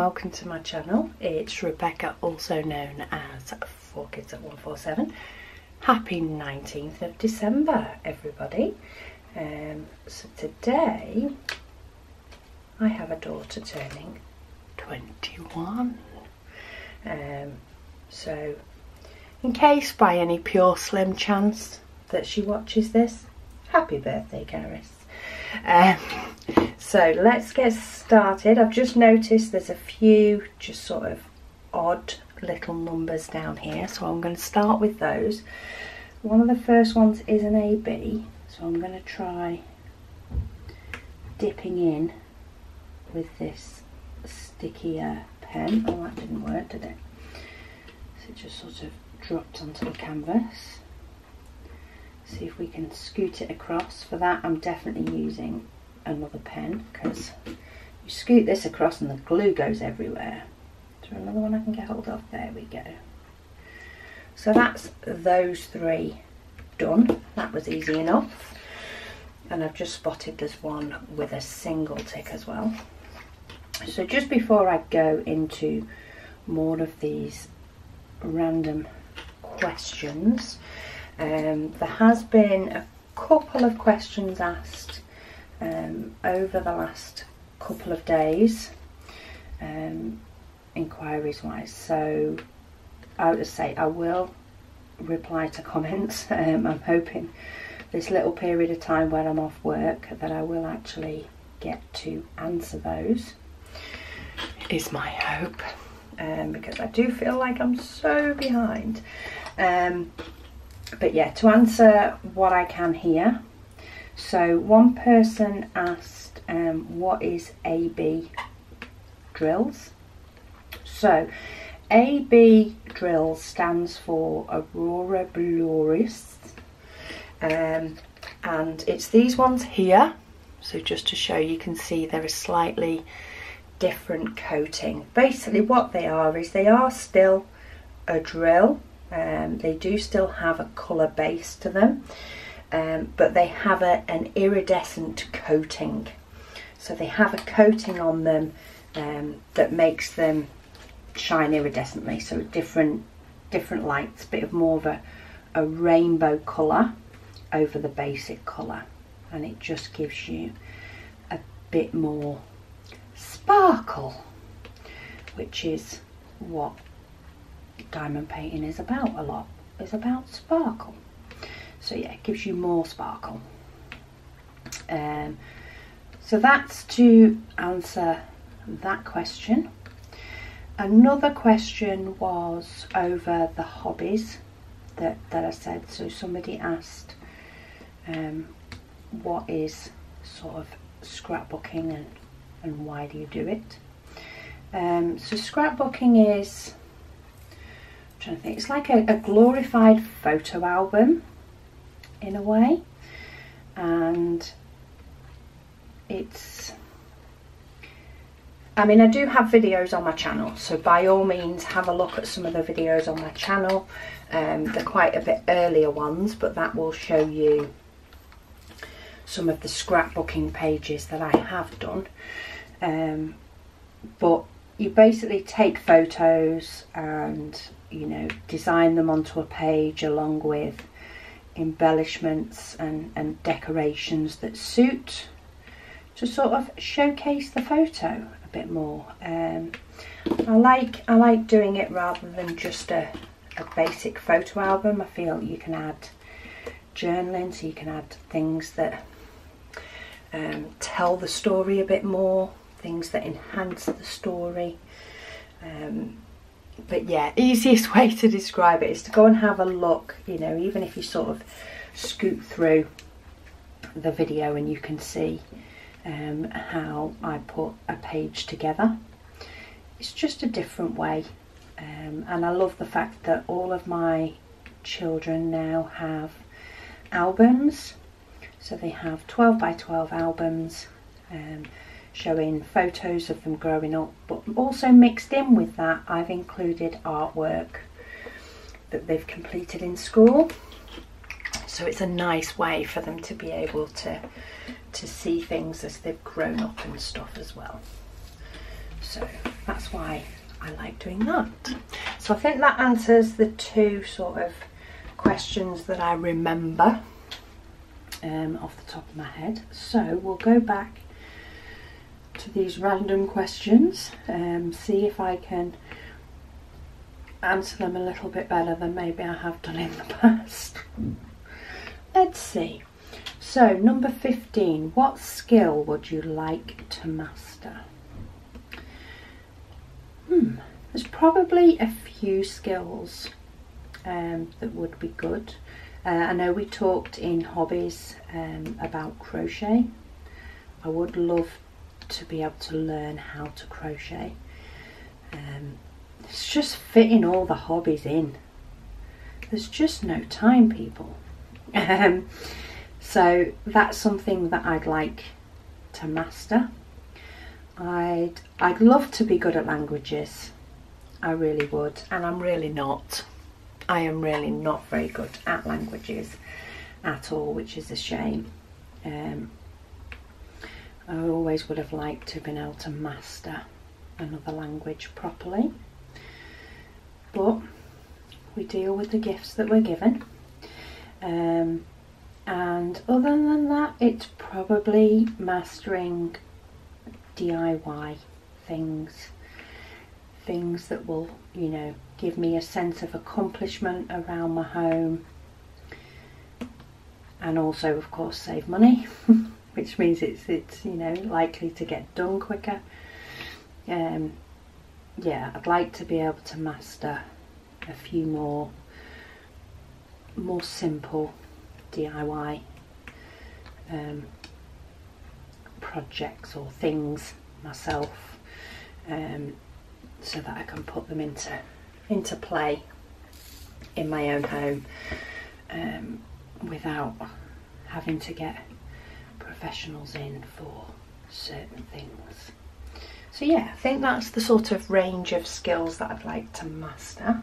welcome to my channel. It's Rebecca, also known as 4Kids at 147. Happy 19th of December, everybody. So today I have a daughter turning 21. So in case by any pure slim chance that she watches this, happy birthday, Caris. So let's get started. I've just noticed there's a few just sort of odd little numbers down here, so I'm going to start with those. One of the first ones is an AB, so I'm going to try dipping in with this stickier pen. Oh, that didn't work, did it? So it just sort of dropped onto the canvas. See if we can scoot it across. For that I'm definitely using another pen, because you scoot this across and the glue goes everywhere. Is there another one I can get hold of? There we go. So that's those three done. That was easy enough. And I've just spotted there's one with a single tick as well. So just before I go into more of these random questions, there has been a couple of questions asked over the last couple of days, inquiries wise, so I would say I will reply to comments. I'm hoping this little period of time where I'm off work that I will actually get to answer those, is my hope, because I do feel like I'm so behind. But yeah, to answer what I can here. So one person asked what is AB drills. So AB drills stands for Aurora Borealis, and it's these ones here. So just to show, you can see they're a slightly different coating. Basically what they are is they are still a drill. They do still have a colour base to them, but they have an iridescent coating. So they have a coating on them that makes them shine iridescently. So different lights, bit of more of a rainbow colour over the basic colour, and it just gives you a bit more sparkle, which is what diamond painting is about a lot. It's about sparkle. So yeah, it gives you more sparkle. So that's to answer that question. Another question was over the hobbies that I said. So somebody asked what is sort of scrapbooking and why do you do it? So scrapbooking is, I'm trying to think, it's like a glorified photo album in a way, and it's, I mean, I do have videos on my channel, so by all means have a look at some of the videos on my channel. They're quite a bit earlier ones, but that will show you some of the scrapbooking pages that I have done. But you basically take photos and, you know, design them onto a page along with embellishments and decorations that suit, to sort of showcase the photo a bit more. I like doing it rather than just a basic photo album. I feel you can add journaling, so you can add things that tell the story a bit more, things that enhance the story. But yeah, easiest way to describe it is to go and have a look, you know, even if you sort of scoot through the video and you can see how I put a page together. It's just a different way, and I love the fact that all of my children now have albums. So they have 12 by 12 albums showing photos of them growing up, but also mixed in with that I've included artwork that they've completed in school. So it's a nice way for them to be able to see things as they've grown up and stuff as well. So that's why I like doing that. So I think that answers the two sort of questions that I remember off the top of my head. So we'll go back to these random questions, see if I can answer them a little bit better than maybe I have done in the past. Let's see. So number 15, what skill would you like to master? There's probably a few skills that would be good. I know we talked in hobbies about crochet. I would love to be able to learn how to crochet. It's just fitting all the hobbies in. There's just no time, people. So that's something that I'd like to master. I'd love to be good at languages. I really would, and I'm really not. I am really not very good at languages at all, which is a shame. I always would have liked to have been able to master another language properly, but we deal with the gifts that we're given. And other than that, it's probably mastering DIY things that will, you know, give me a sense of accomplishment around my home, and also of course save money, which means it's you know, likely to get done quicker. Yeah, I'd like to be able to master a few more simple DIY projects or things myself, so that I can put them into play in my own home, without having to get professionals in for certain things. So yeah, I think that's the sort of range of skills that I'd like to master.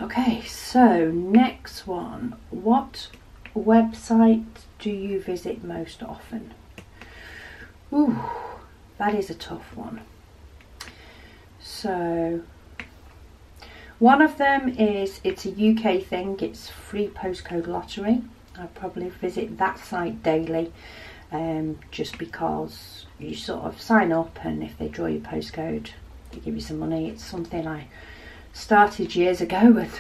Okay, so next one. What website do you visit most often? Ooh, that is a tough one. So one of them is, it's a UK thing, it's Free Postcode Lottery. I probably visit that site daily, just because you sort of sign up, and if they draw your postcode, they give you some money. It's something I started years ago and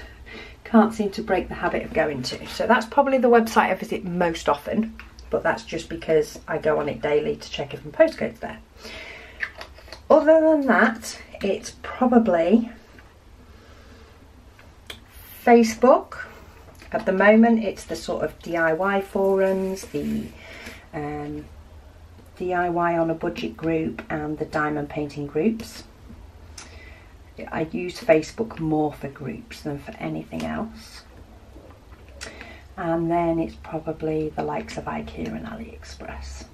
can't seem to break the habit of going to. So that's probably the website I visit most often, but that's just because I go on it daily to check if my postcode's there. Other than that, it's probably Facebook. At the moment, it's the sort of DIY forums, the DIY on a budget group, and the diamond painting groups. I use Facebook more for groups than for anything else. And then it's probably the likes of IKEA and AliExpress.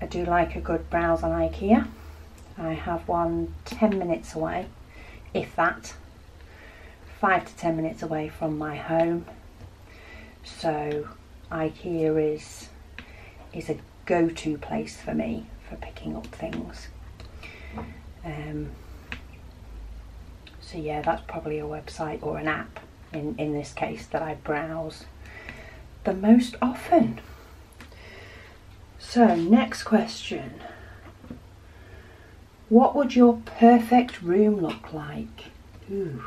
I do like a good browse on IKEA. I have one 10 minutes away, if that, 5 to 10 minutes away from my home. So IKEA is a go-to place for me for picking up things. So yeah, that's probably a website or an app in this case that I browse the most often. So next question. What would your perfect room look like? Ooh,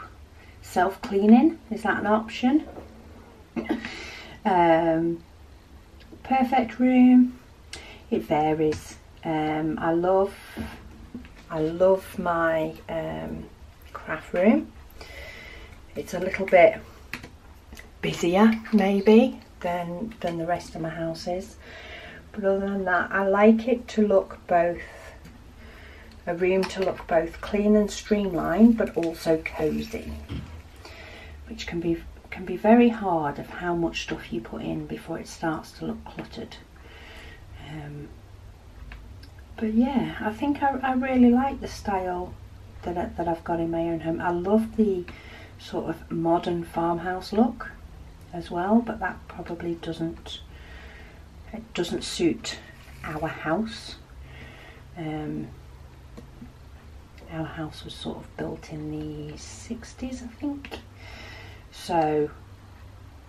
self-cleaning, is that an option? Perfect room, it varies. I love my craft room. It's a little bit busier maybe than the rest of my house is, but other than that, I like it to look both, a room to look both clean and streamlined, but also cozy, which can be very hard of how much stuff you put in before it starts to look cluttered. But yeah, I think I really like the style that I've got in my own home. I love the sort of modern farmhouse look as well, but that probably doesn't suit our house. Our house was sort of built in the 60s, I think. So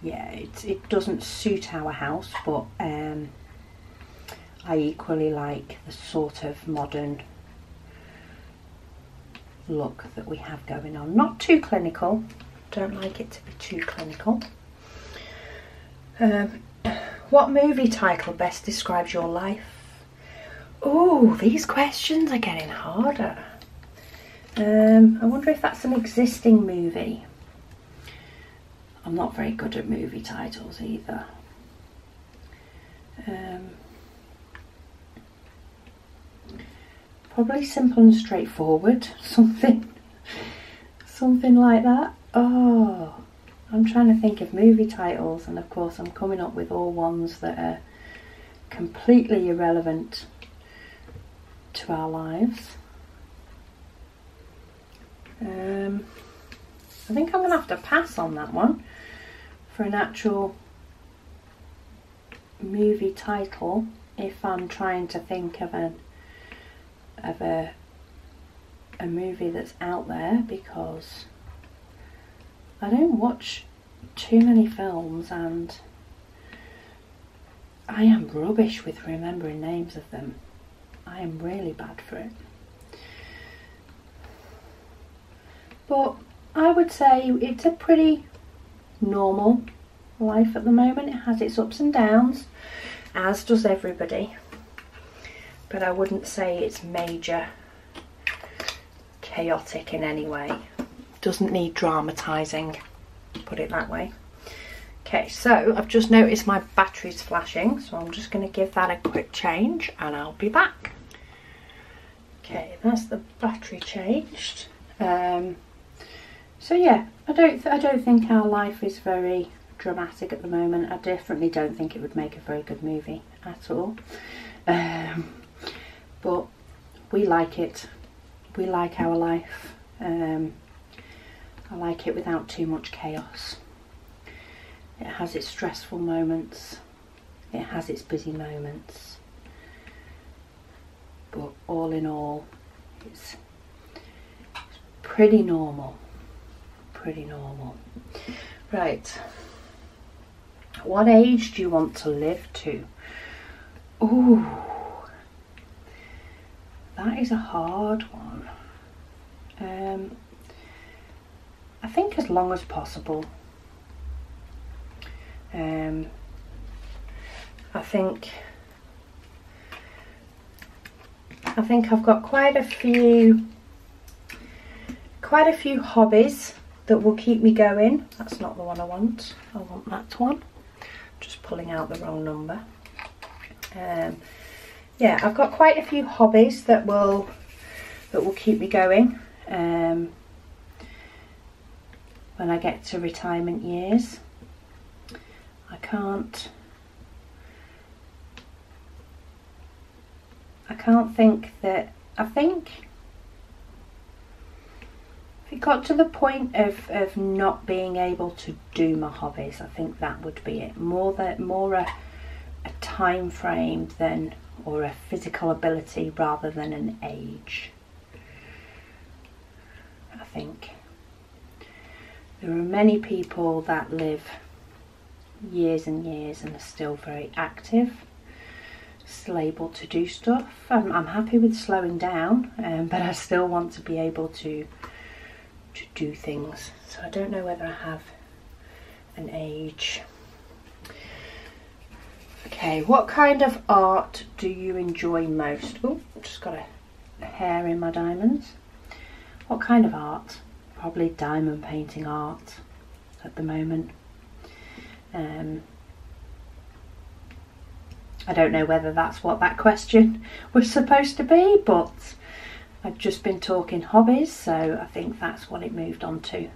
yeah, it doesn't suit our house, but I equally like the sort of modern look that we have going on. Not too clinical, don't like it to be too clinical. What movie title best describes your life? Oh, these questions are getting harder. I wonder if that's an existing movie. I'm not very good at movie titles either. Probably Simple and Straightforward, something like that. Oh, I'm trying to think of movie titles, and of course I'm coming up with all ones that are completely irrelevant to our lives. I think I'm going to have to pass on that one for an actual movie title if I'm trying to think of a movie that's out there, because I don't watch too many films and I am rubbish with remembering names of them. I am really bad for it. But I would say it's a pretty normal life at the moment. It has its ups and downs, as does everybody. But I wouldn't say it's major chaotic in any way. Doesn't need dramatising, put it that way. Okay, so I've just noticed my battery's flashing, so I'm just going to give that a quick change and I'll be back. Okay, that's the battery changed. So yeah, I don't think our life is very dramatic at the moment. I definitely don't think it would make a very good movie at all. But we like it. We like our life. I like it without too much chaos. It has its stressful moments. It has its busy moments. But all in all, it's pretty normal. Pretty normal. Right. What age do you want to live to? Ooh. That is a hard one. I think as long as possible. I think I've got quite a few hobbies that will keep me going. That's not the one I want. I want that one. Just pulling out the wrong number. Yeah, I've got quite a few hobbies that will keep me going when I get to retirement years. I think that, I think if it got to the point of not being able to do my hobbies, I think that would be it. More a time frame than, or a physical ability rather than an age. I think there are many people that live years and years and are still very active, still able to do stuff. I'm happy with slowing down, but I still want to be able to do things. So I don't know whether I have an age. Okay, what kind of art do you enjoy most? Oh, just got a hair in my diamonds. What kind of art? Probably diamond painting art at the moment. I don't know whether that's what that question was supposed to be, but I've just been talking hobbies, so I think that's what it moved on to.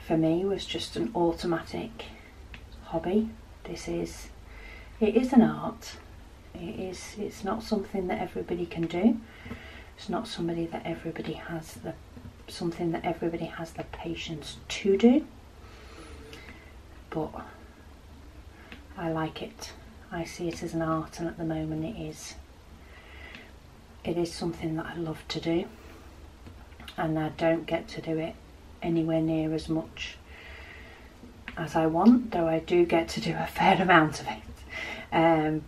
For me, was just an automatic hobby. It is an art. It's not something that everybody can do. It's not something that everybody has the patience to do. But I like it. I see it as an art, and at the moment it is it is something that I love to do, and I don't get to do it anywhere near as much as I want, though I do get to do a fair amount of it.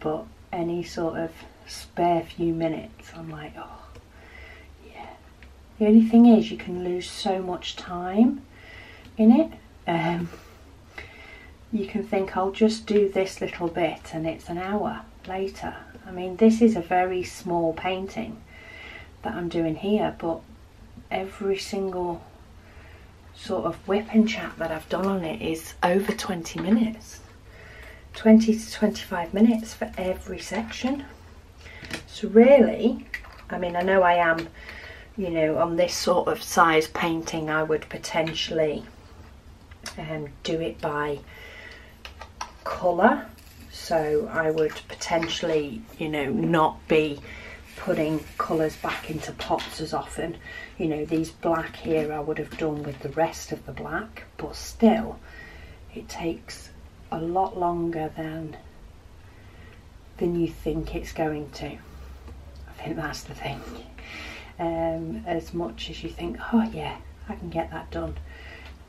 But any sort of spare few minutes, I'm like, oh yeah. The only thing is, you can lose so much time in it. You can think, I'll just do this little bit, and it's an hour later. I mean, this is a very small painting that I'm doing here, but every single sort of whip and chat that I've done on it is over 20 minutes. 20 to 25 minutes for every section. So really, I mean, I know I am, you know, on this sort of size painting, I would potentially do it by colour. So I would potentially, you know, not be putting colours back into pots as often. You know, these black here I would have done with the rest of the black, but still it takes a lot longer than you think it's going to. I think that's the thing. As much as you think, oh yeah, I can get that done,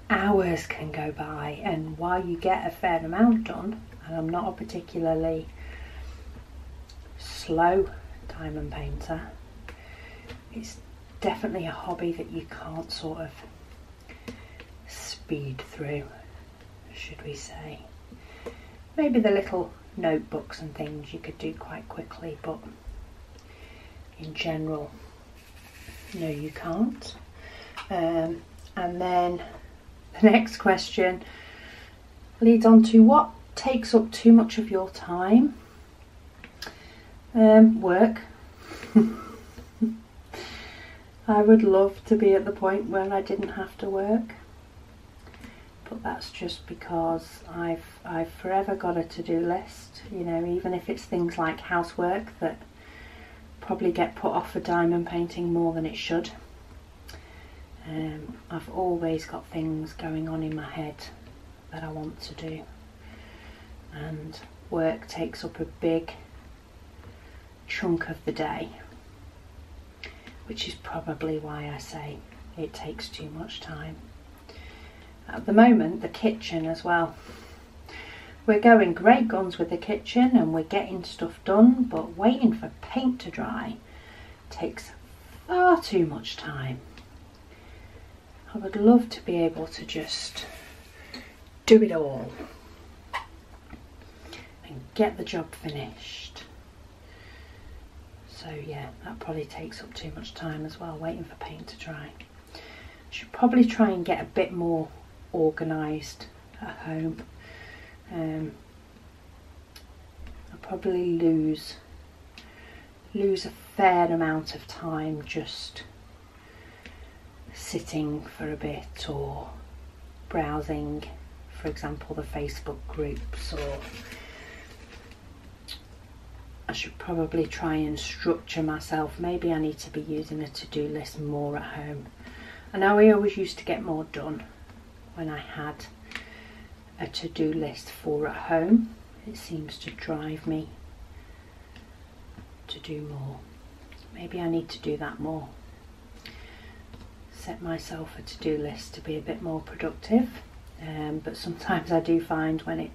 hours can go by, and while you get a fair amount done, and I'm not a particularly slow diamond painter, it's definitely a hobby that you can't sort of speed through, should we say. Maybe the little notebooks and things you could do quite quickly, but in general, no, you can't. And then the next question leads on to, what takes up too much of your time? Work. I would love to be at the point where I didn't have to work, but that's just because I've forever got a to-do list, you know, even if it's things like housework that probably get put off for diamond painting more than it should. I've always got things going on in my head that I want to do, and work takes up a big chunk of the day, which is probably why I say it takes too much time. At the moment, the kitchen as well. We're going great guns with the kitchen and we're getting stuff done, but waiting for paint to dry takes far too much time. I would love to be able to just do it all and get the job finished. So yeah, that probably takes up too much time as well, waiting for paint to dry. Should probably try and get a bit more organised at home. I'll probably lose a fair amount of time just sitting for a bit or browsing, for example, the Facebook groups, or I should probably try and structure myself. Maybe I need to be using a to-do list more at home. I know I always used to get more done when I had a to-do list for at home. It seems to drive me to do more. Maybe I need to do that more. Set myself a to-do list to be a bit more productive. But sometimes I do find when it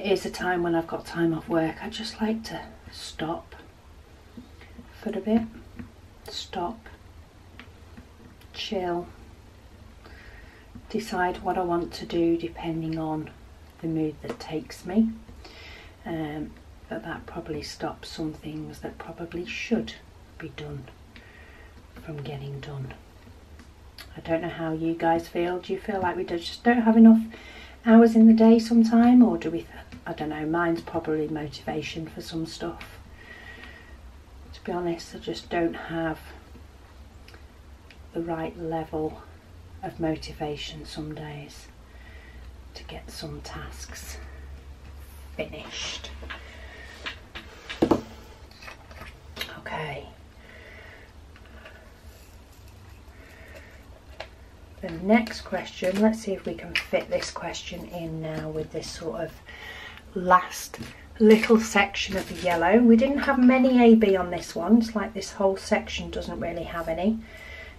is a time when I've got time off work, I just like to stop for a bit. Stop, chill, decide what I want to do depending on the mood that takes me. But that probably stops some things that probably should be done from getting done. I don't know how you guys feel. Do you feel like we just don't have enough hours in the day sometime, or do we, I don't know, mine's probably motivation for some stuff. To be honest, I just don't have the right level of motivation some days to get some tasks finished. Okay. The next question, let's see if we can fit this question in now with this sort of last little section of the yellow. We didn't have many AB on this one. It's like this whole section doesn't really have any.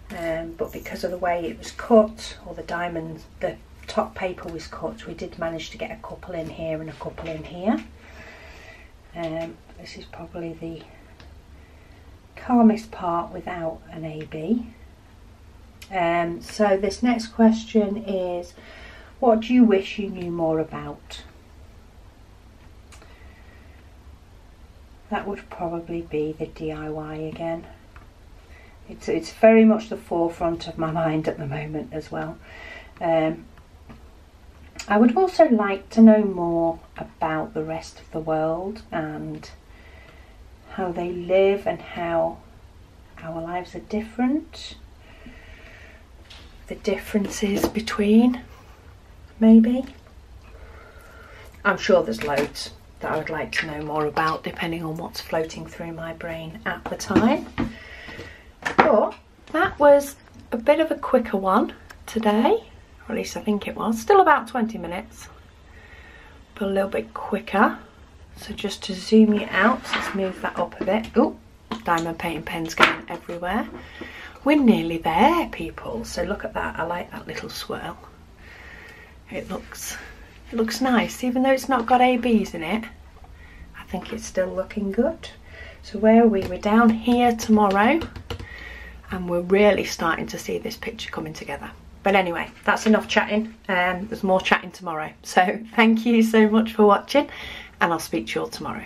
But because of the way it was cut, or the diamonds, the top paper was cut, we did manage to get a couple in here and a couple in here. This is probably the calmest part without an AB. So this next question is, what do you wish you knew more about? That would probably be the DIY again. It's very much the forefront of my mind at the moment as well. I would also like to know more about the rest of the world and how they live and how our lives are different. The differences between, maybe. I'm sure there's loads that I would like to know more about, depending on what's floating through my brain at the time. But that was a bit of a quicker one today, or at least I think it was. Still about 20 minutes, but a little bit quicker. So just to zoom you out, let's move that up a bit. Oh, diamond painting pens going everywhere. We're nearly there, people. So look at that. I like that little swirl. It looks nice, even though it's not got ABs in it. I think it's still looking good. So where are we? We're down here tomorrow, and we're really starting to see this picture coming together. But anyway, that's enough chatting. There's more chatting tomorrow. So thank you so much for watching, and I'll speak to you all tomorrow.